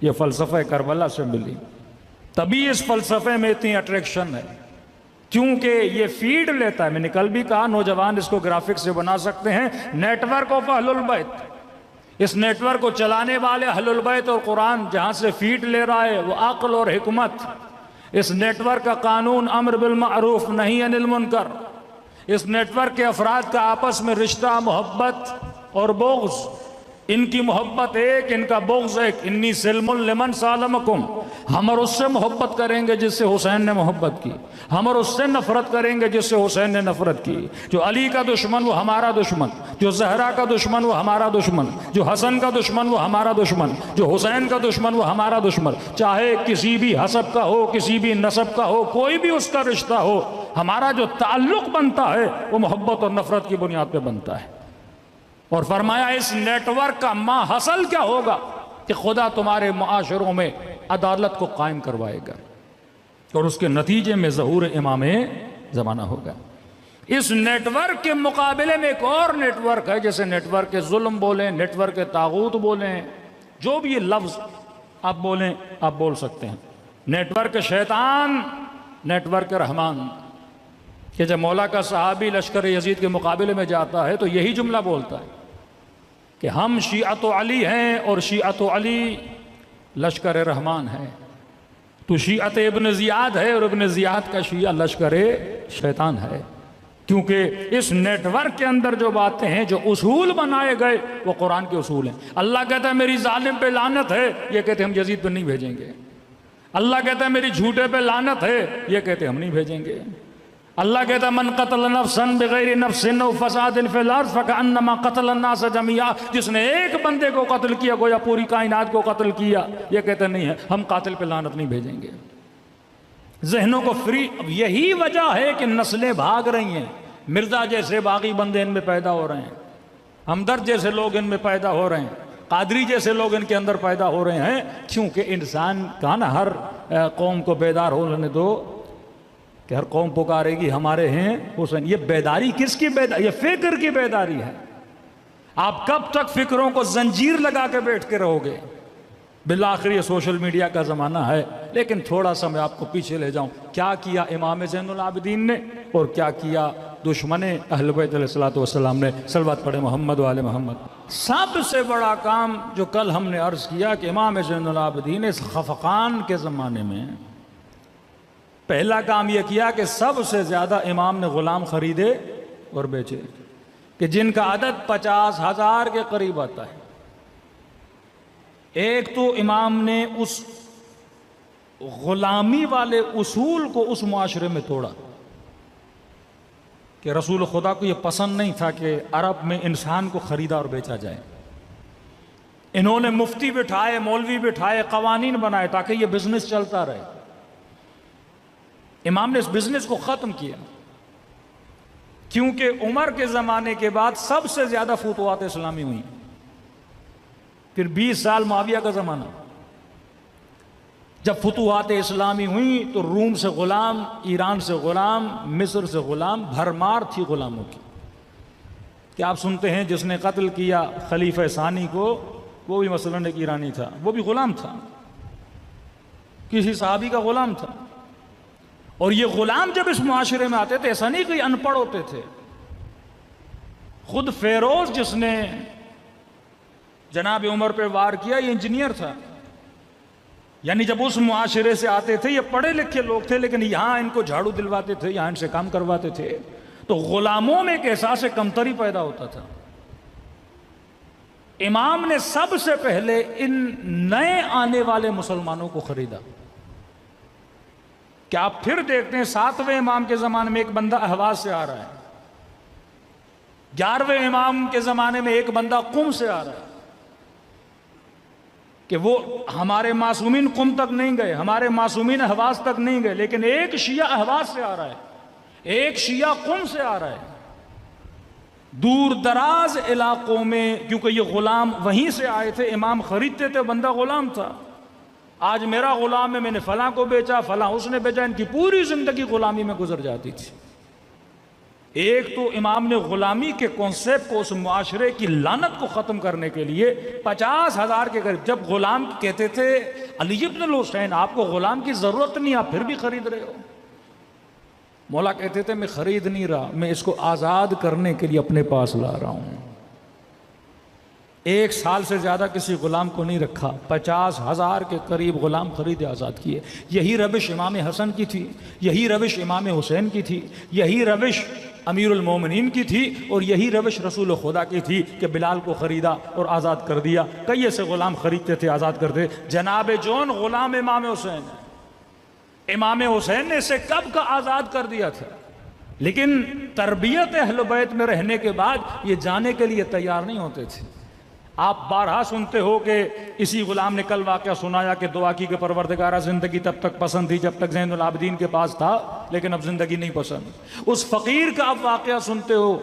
یہ فلسفہ کربلا سے ملی. تبھی اس فلسفے میں اتنی اٹریکشن ہے کیونکہ یہ فیڈ لیتا ہے. میں نے کل بھی کہا نوجوان اس کو گرافک سے بنا سکتے ہیں. نیٹ ورک آف اہل البیت. اس نیٹ ورک کو چلانے والے اہل البیت اور قرآن جہاں سے فیڈ لے رہا ہے وہ عقل اور حکمت. اس نیٹ ورک کا قانون امر بالمعروف نہی عن المنکر. اس نیٹ ورک کے افراد کا آپس میں رشتہ محبت اور بغض. ان کی محبت ایک، ان کا بغض ایک. انی سلم لمن سالمکم. ہم اور اس سے محبت کریں گے جس سے حسین نے محبت کی. ہم اور اس سے نفرت کریں گے جس سے حسین نے نفرت کی. جو علی کا دشمن وہ ہمارا دشمن، جو زہرا کا دشمن وہ ہمارا دشمن، جو حسن کا دشمن وہ ہمارا دشمن، جو حسین کا دشمن وہ ہمارا دشمن. چاہے کسی بھی حسب کا ہو، کسی بھی نسب کا ہو، کوئی بھی اس کا رشتہ ہو، ہمارا جو تعلق بنتا ہے وہ محبت اور نفرت کی بنیاد پہ بنتا ہے. اور فرمایا اس نیٹ ورک کا ما حاصل کیا ہوگا کہ خدا تمہارے معاشروں میں عدالت کو قائم کروائے گا اور اس کے نتیجے میں ظہور امام زمانہ ہوگا. اس نیٹ ورک کے مقابلے میں ایک اور نیٹ ورک ہے، جیسے نیٹ ورک کے ظلم بولیں، نیٹ ورک کے طاغوت بولیں، جو بھی یہ لفظ آپ بولیں آپ بول سکتے ہیں. نیٹ ورک شیطان، نیٹ ورک رحمان. کہ جب مولا کا صحابی لشکر یزید کے مقابلے میں جاتا ہے تو یہی جملہ بولتا ہے کہ ہم شیعت علی ہیں اور شیعت علی لشکر رحمان ہے. تو شیعت ابن زیاد ہے اور ابن زیاد کا شیعہ لشکر شیطان ہے. کیونکہ اس نیٹ ورک کے اندر جو باتیں ہیں، جو اصول بنائے گئے وہ قرآن کے اصول ہیں. اللہ کہتا ہے میری ظالم پہ لعنت ہے، یہ کہتے ہیں ہم یزید پہ نہیں بھیجیں گے. اللہ کہتا ہے میری جھوٹے پہ لعنت ہے، یہ کہتے ہیں ہم نہیں بھیجیں گے. اللہ کہتا ہے من قتل نفسا بغیر نفس او فساد فی الارض فکأنما قتل الناس جميعا. جس نے ایک بندے کو قتل کیا گویا پوری کائنات کو قتل کیا. یہ کہتے نہیں ہے ہم قاتل پہ لعنت نہیں بھیجیں گے. ذہنوں کو فری. اب یہی وجہ ہے کہ نسلیں بھاگ رہی ہیں. مرزا جیسے باغی بندے ان میں پیدا ہو رہے ہیں، ہمدرد جیسے لوگ ان میں پیدا ہو رہے ہیں، قادری جیسے لوگ ان کے اندر پیدا ہو رہے ہیں. کیونکہ انسان کا نا ہر قوم کو بیدار ہونے دو کہ ہر قوم پکارے گی ہمارے ہیں حسین. یہ بیداری کس کی بیداری؟ یہ فکر کی بیداری ہے. آپ کب تک فکروں کو زنجیر لگا کے بیٹھ کے رہو گے؟ بالآخر یہ سوشل میڈیا کا زمانہ ہے. لیکن تھوڑا سا میں آپ کو پیچھے لے جاؤں. کیا کیا امام زین العابدین نے اور کیا کیا دشمن اہل بیت علیہ الصلوۃ والسلام نے؟ صلوات پڑھے محمد و آل محمد. سب سے بڑا کام جو کل ہم نے عرض کیا کہ امام زین العابدین اس خفقان کے زمانے میں پہلا کام یہ کیا کہ سب سے زیادہ امام نے غلام خریدے اور بیچے، کہ جن کا عدد 50,000 کے قریب آتا ہے. ایک تو امام نے اس غلامی والے اصول کو اس معاشرے میں توڑا کہ رسول خدا کو یہ پسند نہیں تھا کہ عرب میں انسان کو خریدا اور بیچا جائے. انہوں نے مفتی بٹھائے، مولوی بٹھائے، قوانین بنائے تاکہ یہ بزنس چلتا رہے. امام نے اس بزنس کو ختم کیا کیونکہ عمر کے زمانے کے بعد سب سے زیادہ فتوحات اسلامی ہوئی. پھر 20 سال معاویہ کا زمانہ. جب فتوحات اسلامی ہوئی تو روم سے غلام، ایران سے غلام، مصر سے غلام، بھرمار تھی غلاموں کی. کیا آپ سنتے ہیں جس نے قتل کیا خلیفہ ثانی کو وہ بھی مثلاً ایک ایرانی تھا، وہ بھی غلام تھا، کسی صحابی کا غلام تھا. اور یہ غلام جب اس معاشرے میں آتے تھے ایسا نہیں کہ ان پڑھ ہوتے تھے. خود فیروز جس نے جناب عمر پہ وار کیا یہ انجینئر تھا. یعنی جب اس معاشرے سے آتے تھے یہ پڑھے لکھے لوگ تھے لیکن یہاں ان کو جھاڑو دلواتے تھے، یہاں ان سے کام کرواتے تھے. تو غلاموں میں ایک احساس کمتری پیدا ہوتا تھا. امام نے سب سے پہلے ان نئے آنے والے مسلمانوں کو خریدا. کہ آپ پھر دیکھتے ہیں 7ویں امام کے زمانے میں ایک بندہ اہواز سے آ رہا ہے، 11ویں امام کے زمانے میں ایک بندہ قم سے آ رہا ہے. کہ وہ ہمارے معصومین قم تک نہیں گئے، ہمارے معصومین اہواز تک نہیں گئے، لیکن ایک شیعہ اہواز سے آ رہا ہے، ایک شیعہ قم سے آ رہا ہے. دور دراز علاقوں میں، کیونکہ یہ غلام وہیں سے آئے تھے، امام خریدتے تھے، بندہ غلام تھا. آج میرا غلام ہے، میں نے فلاں کو بیچا، فلاں اس نے بیچا، ان کی پوری زندگی غلامی میں گزر جاتی تھی. ایک تو امام نے غلامی کے کانسیپٹ کو، اس معاشرے کی لعنت کو ختم کرنے کے لیے 50,000 کے قریب، جب غلام کہتے تھے علی ابن الحسین آپ کو غلام کی ضرورت نہیں، آپ پھر بھی خرید رہے ہو، مولا کہتے تھے میں خرید نہیں رہا، میں اس کو آزاد کرنے کے لیے اپنے پاس لا رہا ہوں۔ 1 سال سے زیادہ کسی غلام کو نہیں رکھا، 50,000 کے قریب غلام خریدے آزاد کیے۔ یہی روش امام حسن کی تھی، یہی روش امام حسین کی تھی، یہی روش امیر المومنین کی تھی، اور یہی روش رسول خدا کی تھی کہ بلال کو خریدا اور آزاد کر دیا۔ کئی ایسے غلام خریدتے تھے، آزاد کرتے۔ جناب جون غلام امام حسین، امام حسین نے اسے کب کا آزاد کر دیا تھا، لیکن تربیت اہل بیت میں رہنے کے بعد یہ جانے کے لیے تیار نہیں ہوتے تھے۔ آپ بارہا سنتے ہو کہ اسی غلام نے کل واقعہ سنایا کہ دعا کی کہ پروردگارہ زندگی تب تک پسند تھی جب تک زین العابدین کے پاس تھا، لیکن اب زندگی نہیں پسند۔ اس فقیر کا آپ واقعہ سنتے ہو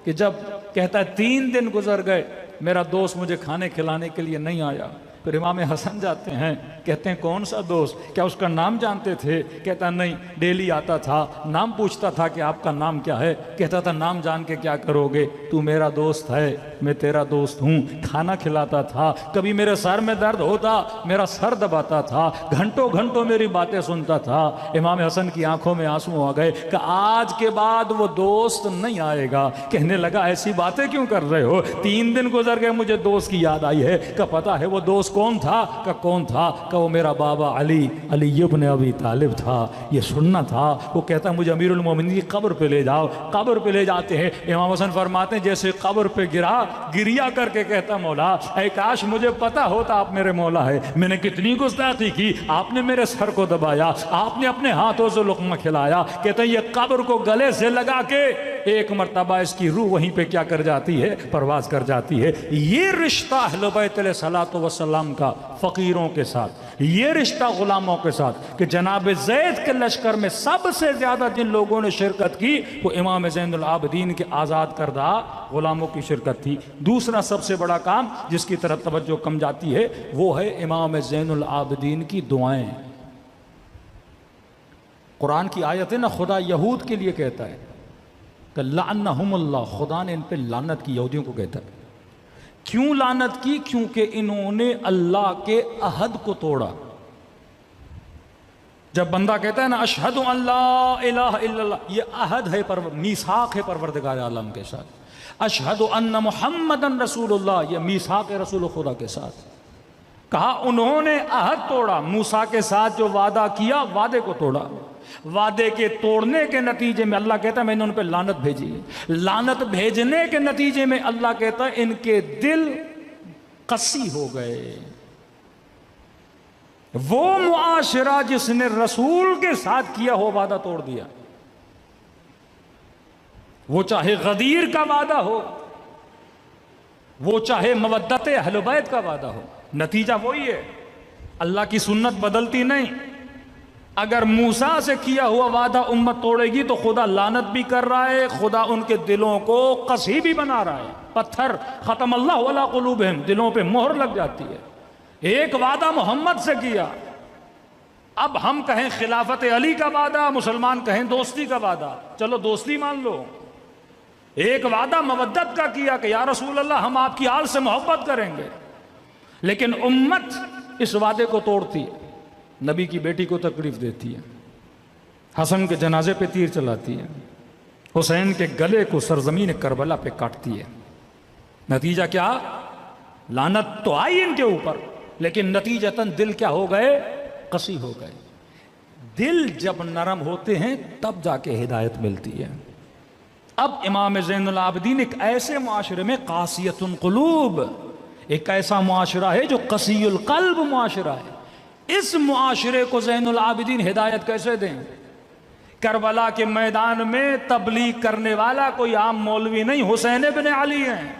کہ جب کہتا ہے 3 دن گزر گئے میرا دوست مجھے کھانے کھلانے کے لیے نہیں آیا، پھر امام حسن جاتے ہیں، کہتے ہیں کون سا دوست، کیا اس کا نام جانتے تھے؟ کہتا نہیں، ڈیلی آتا تھا، نام پوچھتا تھا کہ آپ کا نام کیا ہے، کہتا تھا نام جان کے کیا کرو گے، تو میرا دوست ہے، میں تیرا دوست ہوں، کھانا کھلاتا تھا، کبھی میرے سر میں درد ہوتا میرا سر دباتا تھا، گھنٹوں گھنٹوں میری باتیں سنتا تھا۔ امام حسن کی آنکھوں میں آنسو آ گئے کہ آج کے بعد وہ دوست نہیں آئے گا۔ کہنے لگا ایسی باتیں کیوں کر رہے ہو، 3 دن گزر گئے مجھے دوست کی یاد آئی ہے، کہ پتہ ہے وہ دوست کون تھا؟ کہ کون تھا؟ کہ وہ میرا بابا علی ابن ابی طالب تھا۔ یہ سننا تھا۔ وہ کہتا ہے مجھے امیر المومنین کی قبر پہ لے جاؤ۔ قبر پہ لے جاتے ہیں، امام حسن فرماتے ہیں جیسے قبر پہ گریا کر کے کہتا مولا اے کاش مجھے پتا ہوتا آپ میرے مولا ہے، میں نے کتنی گستاخی کی، آپ نے میرے سر کو دبایا، آپ نے اپنے ہاتھوں سے لقمہ کھلایا۔ کہتا ہے یہ قبر کو گلے سے لگا کے ایک مرتبہ اس کی روح وہیں پہ کیا کر جاتی ہے؟ پرواز کر جاتی ہے۔ یہ رشتہ اہل بیت علیہ الصلوۃ والسلام کا فقیروں کے ساتھ، یہ رشتہ غلاموں کے ساتھ، کہ جناب زید کے لشکر میں سب سے زیادہ جن لوگوں نے شرکت کی وہ امام زین العابدین کے آزاد کردہ غلاموں کی شرکت تھی۔ دوسرا سب سے بڑا کام جس کی طرف توجہ کم جاتی ہے وہ ہے امام زین العابدین کی دعائیں۔ قرآن کی آیت ہے نا، خدا یہود کے لیے کہتا ہے کہ لعنہم اللہ، خدا نے ان پہ لعنت کی، یہودیوں کو کہتا ہے۔ کیوں لعنت کی؟ کیونکہ انہوں نے اللہ کے عہد کو توڑا۔ جب بندہ کہتا ہے نا اشہد ان لا الہ الا اللہ، یہ عہد ہے، میثاق ہے پروردگار عالم کے ساتھ۔ اشہد ان محمدن رسول اللہ، یہ میثاق ہے رسول خدا کے ساتھ۔ کہا انہوں نے عہد توڑا، موسیٰ کے ساتھ جو وعدہ کیا وعدے کو توڑا۔ وعدے کے توڑنے کے نتیجے میں اللہ کہتا ہے میں نے ان پہ لعنت بھیجی ہے۔ لعنت بھیجنے کے نتیجے میں اللہ کہتا ہے ان کے دل قسی ہو گئے۔ وہ معاشرہ جس نے رسول کے ساتھ کیا ہو وعدہ توڑ دیا، وہ چاہے غدیر کا وعدہ ہو، وہ چاہے مودت اہل بیت کا وعدہ ہو، نتیجہ وہی ہے۔ اللہ کی سنت بدلتی نہیں۔ اگر موسیٰ سے کیا ہوا وعدہ امت توڑے گی تو خدا لعنت بھی کر رہا ہے، خدا ان کے دلوں کو قسی بھی بنا رہا ہے۔ پتھر ختم اللہ علی قلوبہم، دلوں پہ مہر لگ جاتی ہے۔ ایک وعدہ محمد سے کیا، اب ہم کہیں خلافت علی کا وعدہ، مسلمان کہیں دوستی کا وعدہ، چلو دوستی مان لو۔ ایک وعدہ مودت کا کیا کہ یا رسول اللہ ہم آپ کی آل سے محبت کریں گے، لیکن امت اس وعدے کو توڑتی ہے، نبی کی بیٹی کو تکلیف دیتی ہے، حسن کے جنازے پہ تیر چلاتی ہے، حسین کے گلے کو سرزمین کربلا پہ کاٹتی ہے۔ نتیجہ کیا؟ لعنت تو آئی ان کے اوپر، لیکن نتیجتاً دل کیا ہو گئے؟ قسی ہو گئے۔ دل جب نرم ہوتے ہیں تب جا کے ہدایت ملتی ہے۔ اب امام زین العابدین ایک ایسے معاشرے میں قاسیۃ القلوب، ایک ایسا معاشرہ ہے جو قسی القلب معاشرہ ہے۔ اس معاشرے کو زین العابدین ہدایت کیسے دیں؟ کربلا کے میدان میں تبلیغ کرنے والا کوئی عام مولوی نہیں، حسین بن علی ہیں۔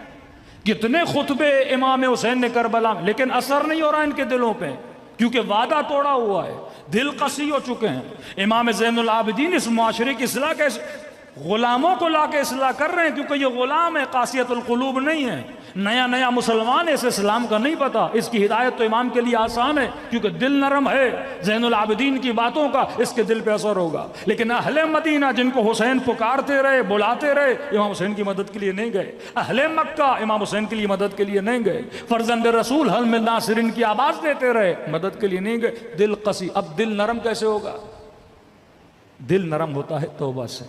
کتنے خطبے امام حسین نے کربلا میں، لیکن اثر نہیں ہو رہا ان کے دلوں پہ، کیونکہ وعدہ توڑا ہوا ہے، دل قسی ہو چکے ہیں۔ امام زین العابدین اس معاشرے کی اصلاح کیسے؟ غلاموں کو لا کے اصلاح کر رہے ہیں، کیونکہ یہ غلام ہے، قاسیت القلوب نہیں ہے، نیا مسلمان ہے، اسے اسلام کا نہیں پتا۔ اس کی ہدایت تو امام کے لیے آسان ہے، کیونکہ دل نرم ہے، زین العابدین کی باتوں کا اس کے دل پہ اثر ہوگا۔ لیکن اہل مدینہ جن کو حسین پکارتے رہے، بلاتے رہے، امام حسین کی مدد کے لیے نہیں گئے۔ اہل مکہ امام حسین کے لیے مدد کے لیے نہیں گئے۔ فرزند رسول حل من ناصرین کی آواز دیتے رہے، مدد کے لیے نہیں گئے۔ دل قسی، اب دل نرم کیسے ہوگا؟ دل نرم ہوتا ہے توبہ سے،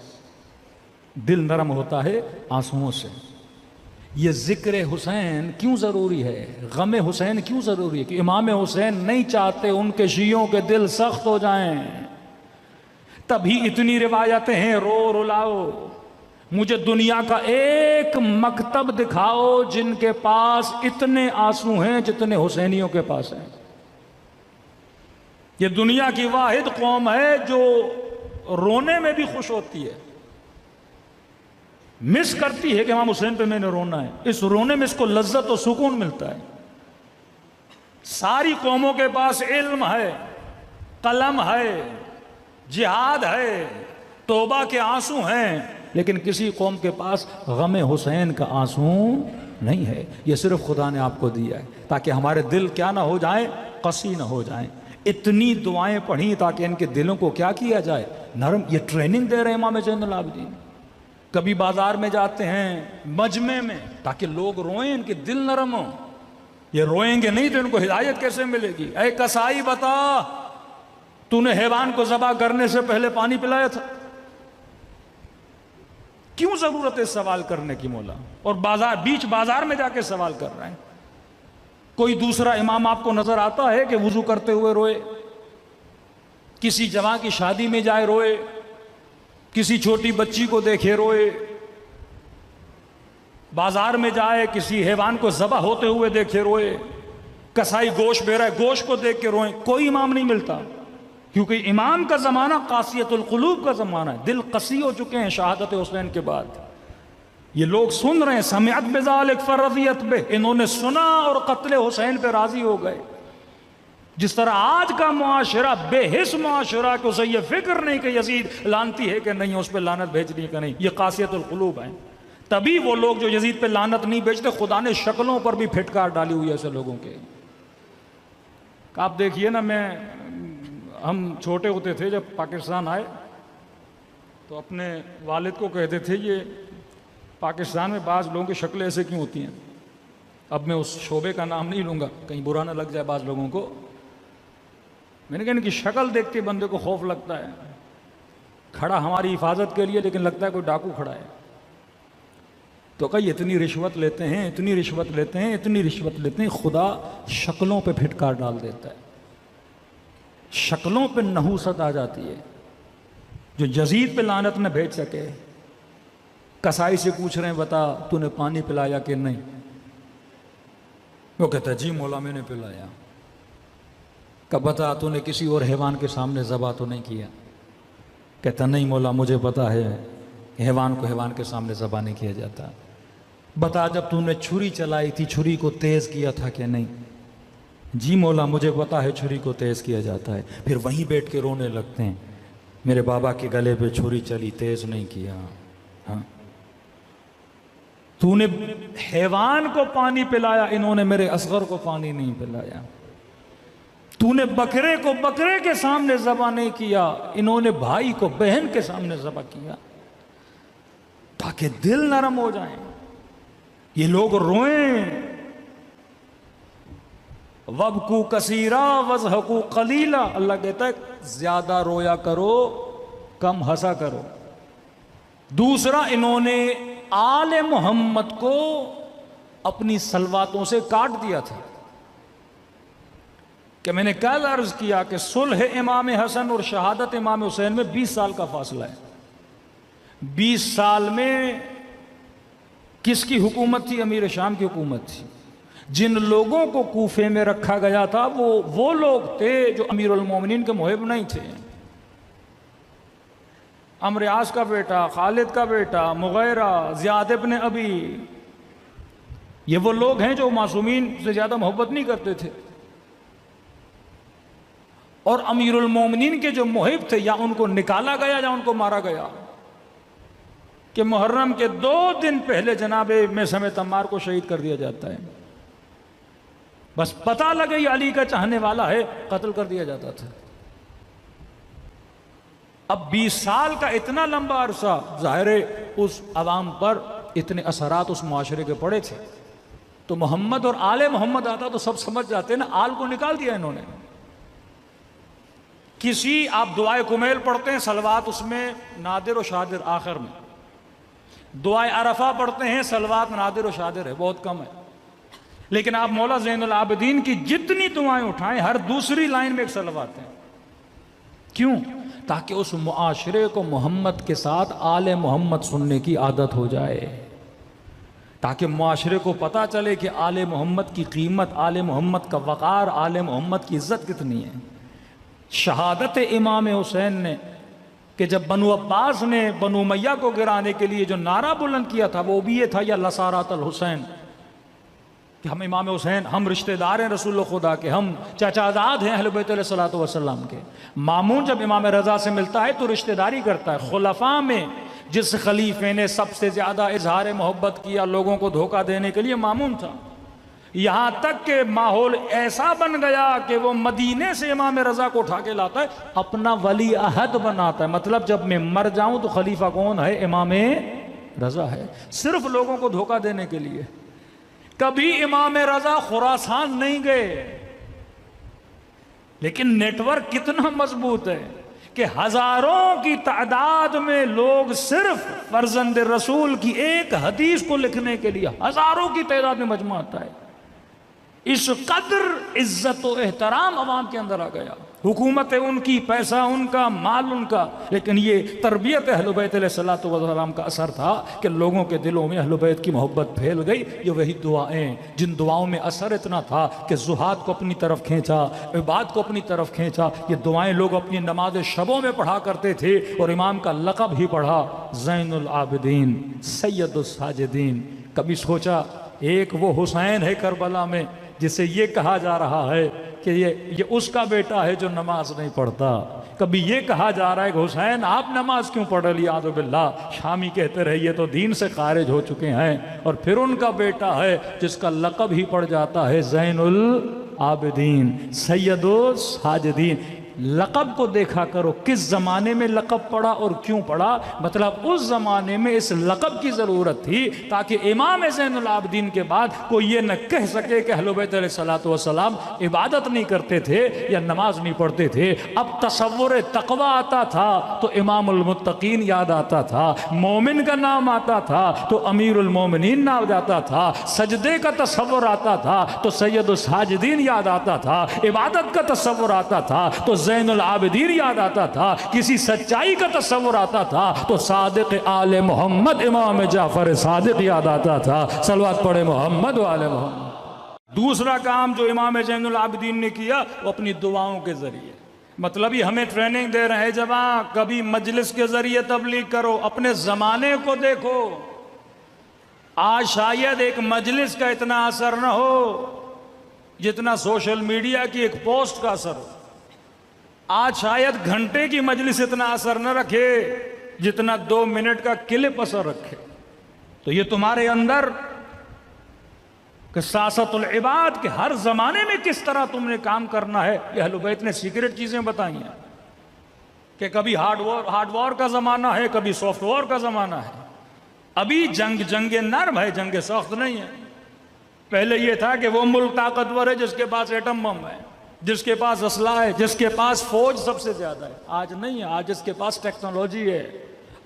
دل نرم ہوتا ہے آنسوؤں سے۔ یہ ذکر حسین کیوں ضروری ہے، غم حسین کیوں ضروری ہے؟ کہ امام حسین نہیں چاہتے ان کے شیعوں کے دل سخت ہو جائیں، تبھی اتنی روایتیں ہیں، رو رلاؤ۔ مجھے دنیا کا ایک مکتب دکھاؤ جن کے پاس اتنے آنسو ہیں جتنے حسینیوں کے پاس ہیں۔ یہ دنیا کی واحد قوم ہے جو رونے میں بھی خوش ہوتی ہے، مس کرتی ہے کہ امام حسین پہ میں نے رونا ہے، اس رونے میں اس کو لذت و سکون ملتا ہے۔ ساری قوموں کے پاس علم ہے، قلم ہے، جہاد ہے، توبہ کے آنسو ہیں، لیکن کسی قوم کے پاس غم حسین کا آنسو نہیں ہے۔ یہ صرف خدا نے آپ کو دیا ہے تاکہ ہمارے دل کیا نہ ہو جائیں، قسی نہ ہو جائیں۔ اتنی دعائیں پڑھی تاکہ ان کے دلوں کو کیا کیا جائے، نرم۔ یہ ٹریننگ دے رہے ہیں امام زین العابدین۔ کبھی بازار میں جاتے ہیں، مجمع میں، تاکہ لوگ روئیں، ان کے دل نرم ہوں۔ یہ روئیں گے نہیں تو ان کو ہدایت کیسے ملے گی؟ اے کسائی بتا، تو نے حیوان کو ذبح کرنے سے پہلے پانی پلایا تھا؟ کیوں ضرورت ہے سوال کرنے کی مولا؟ اور بیچ بازار میں جا کے سوال کر رہے ہیں۔ کوئی دوسرا امام آپ کو نظر آتا ہے کہ وضو کرتے ہوئے روئے، کسی جوان کی شادی میں جائے روئے، کسی چھوٹی بچی کو دیکھے روئے، بازار میں جائے کسی حیوان کو ذبح ہوتے ہوئے دیکھے روئے، کسائی گوشت بے رہا ہے گوشت کو دیکھ کے روئیں؟ کوئی امام نہیں ملتا، کیونکہ امام کا زمانہ قاسیت القلوب کا زمانہ ہے، دل قسی ہو چکے ہیں شہادت حسین کے بعد۔ یہ لوگ سن رہے ہیں، سمعت بذالک فرضیت بہ، انہوں نے سنا اور قتل حسین پہ راضی ہو گئے۔ جس طرح آج کا معاشرہ بے حس معاشرہ کہ اسے یہ فکر نہیں کہ یزید لانتی ہے کہ نہیں، اس پہ لعنت بھیجنی ہے کہ نہیں، یہ قاسیت القلوب ہیں۔ تبھی وہ لوگ جو یزید پہ لعنت نہیں بھیجتے، خدا نے شکلوں پر بھی پھٹکار ڈالی ہوئی ہے ایسے لوگوں کے۔ آپ دیکھیے نا، ہم چھوٹے ہوتے تھے جب پاکستان آئے تو اپنے والد کو کہتے تھے یہ پاکستان میں بعض لوگوں کی شکلیں ایسے کیوں ہوتی ہیں۔ اب میں اس شعبے کا نام نہیں لوں گا، کہیں برا نہ لگ جائے بعض لوگوں کو۔ میں نے کہا ان کی شکل دیکھ کے بندے کو خوف لگتا ہے، کھڑا ہماری حفاظت کے لیے لیکن لگتا ہے کوئی ڈاکو کھڑا ہے۔ تو کہا اتنی رشوت لیتے ہیں، اتنی رشوت لیتے ہیں، اتنی رشوت لیتے ہیں، خدا شکلوں پہ پھٹکار ڈال دیتا ہے، شکلوں پہ نحوست آ جاتی ہے۔ جو یزید پہ لعنت نہ بھیج سکے، کسائی سے پوچھ رہے ہیں بتا تو نے پانی پلایا کہ نہیں؟ وہ کہتا ہے جی مولا میں نے پلایا۔ کہ بتا تو نے کسی اور حیوان کے سامنے ذبح تو نہیں کیا؟ کہتا نہیں مولا مجھے پتا ہے حیوان کو حیوان کے سامنے ذبح نہیں کیا جاتا۔ بتا جب تو نے چھری چلائی تھی چھری کو تیز کیا تھا کہ نہیں؟ جی مولا مجھے پتا ہے چھری کو تیز کیا جاتا ہے۔ پھر وہیں بیٹھ کے رونے لگتے ہیں، میرے بابا کے گلے پہ چھری چلی، تیز نہیں کیا۔ ہاں تو نے حیوان کو پانی پلایا، انہوں نے میرے اصغر کو پانی نہیں پلایا۔ تو نے بکرے کو بکرے کے سامنے ذبح نہیں کیا، انہوں نے بھائی کو بہن کے سامنے ذبح کیا، تاکہ دل نرم ہو جائیں، یہ لوگ روئیں۔ وَبْكُوا كَثِيرًا وَاضْحَكُوا قَلِيلًا، اللہ کہتا ہے زیادہ رویا کرو کم ہنسا کرو۔ دوسرا، انہوں نے آل محمد کو اپنی صلواتوں سے کاٹ دیا تھا، کہ میں نے کل عرض کیا کہ صلح امام حسن اور شہادت امام حسین میں 20 سال کا فاصلہ ہے۔ 20 سال میں کس کی حکومت تھی؟ امیر شام کی حکومت تھی۔ جن لوگوں کو کوفے میں رکھا گیا تھا وہ لوگ تھے جو امیر المومنین کے محب نہیں تھے۔ عمرو عاص کا بیٹا، خالد کا بیٹا، مغیرہ، زیاد ابن ابی، یہ وہ لوگ ہیں جو معصومین سے زیادہ محبت نہیں کرتے تھے۔ اور امیر المومنین کے جو محب تھے، یا ان کو نکالا گیا یا ان کو مارا گیا۔ کہ محرم کے 2 دن پہلے جناب میثم تمار کو شہید کر دیا جاتا ہے. بس پتہ لگے یہ علی کا چاہنے والا ہے، قتل کر دیا جاتا تھا. اب 20 سال کا اتنا لمبا عرصہ، ظاہر ہے اس عوام پر اتنے اثرات اس معاشرے کے پڑے تھے. تو محمد اور آل محمد آتا تو سب سمجھ جاتے نا، آل کو نکال دیا انہوں نے. کسی آپ دعائے کمیل پڑھتے ہیں، صلوات اس میں نادر و شادر آخر میں. دعائے عرفہ پڑھتے ہیں، صلوات نادر و شادر ہے، بہت کم ہے. لیکن آپ مولا زین العابدین کی جتنی دعائیں اٹھائیں، ہر دوسری لائن میں ایک صلوات ہیں. کیوں؟ تاکہ اس معاشرے کو محمد کے ساتھ آل محمد سننے کی عادت ہو جائے، تاکہ معاشرے کو پتہ چلے کہ آل محمد کی قیمت، آل محمد کا وقار، آل محمد کی عزت کتنی ہے. شہادت امام حسین نے کہ جب بنو عباس نے بنو امیہ کو گرانے کے لیے جو نعرہ بلند کیا تھا، وہ بھی یہ تھا، یا لسارات الحسین، کہ ہم امام حسین، ہم رشتہ دار ہیں رسول خدا کے، ہم چچا زاد ہیں اہل بیت علیہ الصلوۃ والسلام کے. مامون جب امام رضا سے ملتا ہے تو رشتہ داری کرتا ہے. خلفاء میں جس خلیفے نے سب سے زیادہ اظہار محبت کیا لوگوں کو دھوکہ دینے کے لیے، مامون تھا. یہاں تک کہ ماحول ایسا بن گیا کہ وہ مدینے سے امام رضا کو اٹھا کے لاتا ہے، اپنا ولی عہد بناتا ہے. مطلب جب میں مر جاؤں تو خلیفہ کون ہے؟ امام رضا ہے، صرف لوگوں کو دھوکہ دینے کے لیے. کبھی امام رضا خراسان نہیں گئے، لیکن نیٹ ورک کتنا مضبوط ہے کہ ہزاروں کی تعداد میں لوگ صرف فرزند رسول کی ایک حدیث کو لکھنے کے لیے ہزاروں کی تعداد میں مجمع آتا ہے. اس قدر عزت و احترام عوام کے اندر آ گیا. حکومت ان کی، پیسہ ان کا، مال ان کا، لیکن یہ تربیت اہل بیت علیہ الصلوۃ والسلام کا اثر تھا کہ لوگوں کے دلوں میں اہل بیت کی محبت پھیل گئی. یہ وہی دعائیں جن دعاؤں میں اثر اتنا تھا کہ زہاد کو اپنی طرف کھینچا، عباد کو اپنی طرف کھینچا. یہ دعائیں لوگ اپنی نماز شبوں میں پڑھا کرتے تھے، اور امام کا لقب ہی پڑھا، زین العابدین، سید الساجدین. کبھی سوچا ایک وہ حسین ہے کربلا میں جسے یہ کہا جا رہا ہے کہ یہ اس کا بیٹا ہے جو نماز نہیں پڑھتا. کبھی یہ کہا جا رہا ہے کہ حسین آپ نماز کیوں پڑھ رہی؟ اعوذ باللہ. شامی کہتے رہے یہ تو دین سے خارج ہو چکے ہیں. اور پھر ان کا بیٹا ہے جس کا لقب ہی پڑ جاتا ہے زین العابدین، سید الساجدین. لقب کو دیکھا کرو، کس زمانے میں لقب پڑا اور کیوں پڑا. مطلب اس زمانے میں اس لقب کی ضرورت تھی تاکہ امام زین العابدین کے بعد کوئی یہ نہ کہہ سکے کہ اہل بیت علیہ الصلوۃ والسلام عبادت نہیں کرتے تھے یا نماز نہیں پڑھتے تھے. اب تصور تقوی آتا تھا تو امام المتقین یاد آتا تھا، مومن کا نام آتا تھا تو امیر المومنین نام جاتا تھا، سجدے کا تصور آتا تھا تو سید الساجدین یاد آتا تھا، عبادت کا تصور آتا تھا تو زین العابدین یاد آتا تھا، کسی سچائی کا تصور آتا تھا تو صادق آل محمد امام جعفر صادق یاد آتا تھا. صلوات پڑھے محمد و آل محمد. دوسرا کام جو امام زین العابدین نے کیا وہ اپنی دعاؤں کے ذریعے. مطلب یہ ہمیں ٹریننگ دے رہے ہیں، جوان کبھی مجلس کے ذریعے تبلیغ کرو. اپنے زمانے کو دیکھو، آج شاید ایک مجلس کا اتنا اثر نہ ہو جتنا سوشل میڈیا کی ایک پوسٹ کا اثر ہو. آج شاید گھنٹے کی مجلس اتنا اثر نہ رکھے جتنا 2 منٹ کا کلپ اثر رکھے. تو یہ تمہارے اندر کہ سیاست العباد کے ہر زمانے میں کس طرح تم نے کام کرنا ہے، یہ اہل بیت نے سیکرٹ چیزیں بتائی ہیں کہ کبھی ہارڈ وار کا زمانہ ہے، کبھی سافٹ وار کا زمانہ ہے. ابھی جنگ نرم ہے، جنگ سخت نہیں ہے. پہلے یہ تھا کہ وہ ملک طاقتور ہے جس کے پاس ایٹم بم ہے، جس کے پاس اسلحہ ہے، جس کے پاس فوج سب سے زیادہ ہے. آج نہیں ہے. آج جس کے پاس ٹیکنالوجی ہے،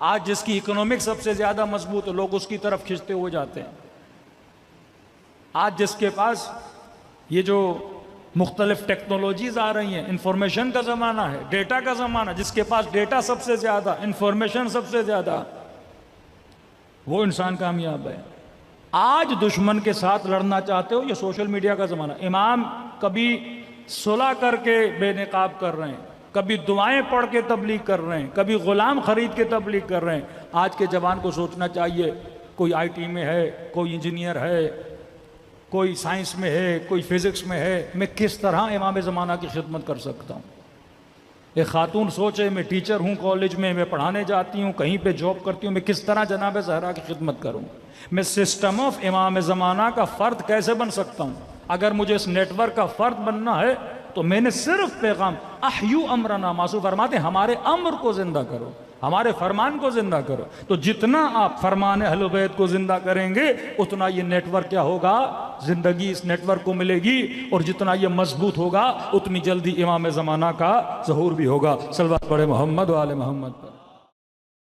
آج جس کی اکنامک سب سے زیادہ مضبوط ہے، لوگ اس کی طرف کھنچتے ہوئے جاتے ہیں. آج جس کے پاس یہ جو مختلف ٹیکنالوجیز آ رہی ہیں، انفارمیشن کا زمانہ ہے، ڈیٹا کا زمانہ، جس کے پاس ڈیٹا سب سے زیادہ، انفارمیشن سب سے زیادہ، وہ انسان کامیاب ہے. آج دشمن کے ساتھ لڑنا چاہتے ہو، یہ سوشل میڈیا کا زمانہ. امام کبھی صلح کر کے بے نقاب کر رہے ہیں، کبھی دعائیں پڑھ کے تبلیغ کر رہے ہیں، کبھی غلام خرید کے تبلیغ کر رہے ہیں. آج کے جوان کو سوچنا چاہیے، کوئی آئی ٹی میں ہے، کوئی انجینئر ہے، کوئی سائنس میں ہے، کوئی فزکس میں ہے، میں کس طرح امام زمانہ کی خدمت کر سکتا ہوں. ایک خاتون سوچے میں ٹیچر ہوں کالج میں پڑھانے جاتی ہوں، کہیں پہ جاب کرتی ہوں، میں کس طرح جناب زہرا کی خدمت کروں؟ میں سسٹم آف امام زمانہ کا فرد کیسے بن سکتا ہوں؟ اگر مجھے اس نیٹ ورک کا فرد بننا ہے تو میں نے صرف پیغام احیو امرنا، معصوم فرماتے ہیں ہمارے امر کو زندہ کرو، ہمارے فرمان کو زندہ کرو۔ تو جتنا آپ فرمان اہل بیت کو زندہ کریں گے اتنا یہ نیٹ ورک کیا ہوگا؟ زندگی اس نیٹ ورک کو ملے گی، اور جتنا یہ مضبوط ہوگا اتنی جلدی امام زمانہ کا ظہور بھی ہوگا۔ صلوات پڑھے محمد و آل محمد۔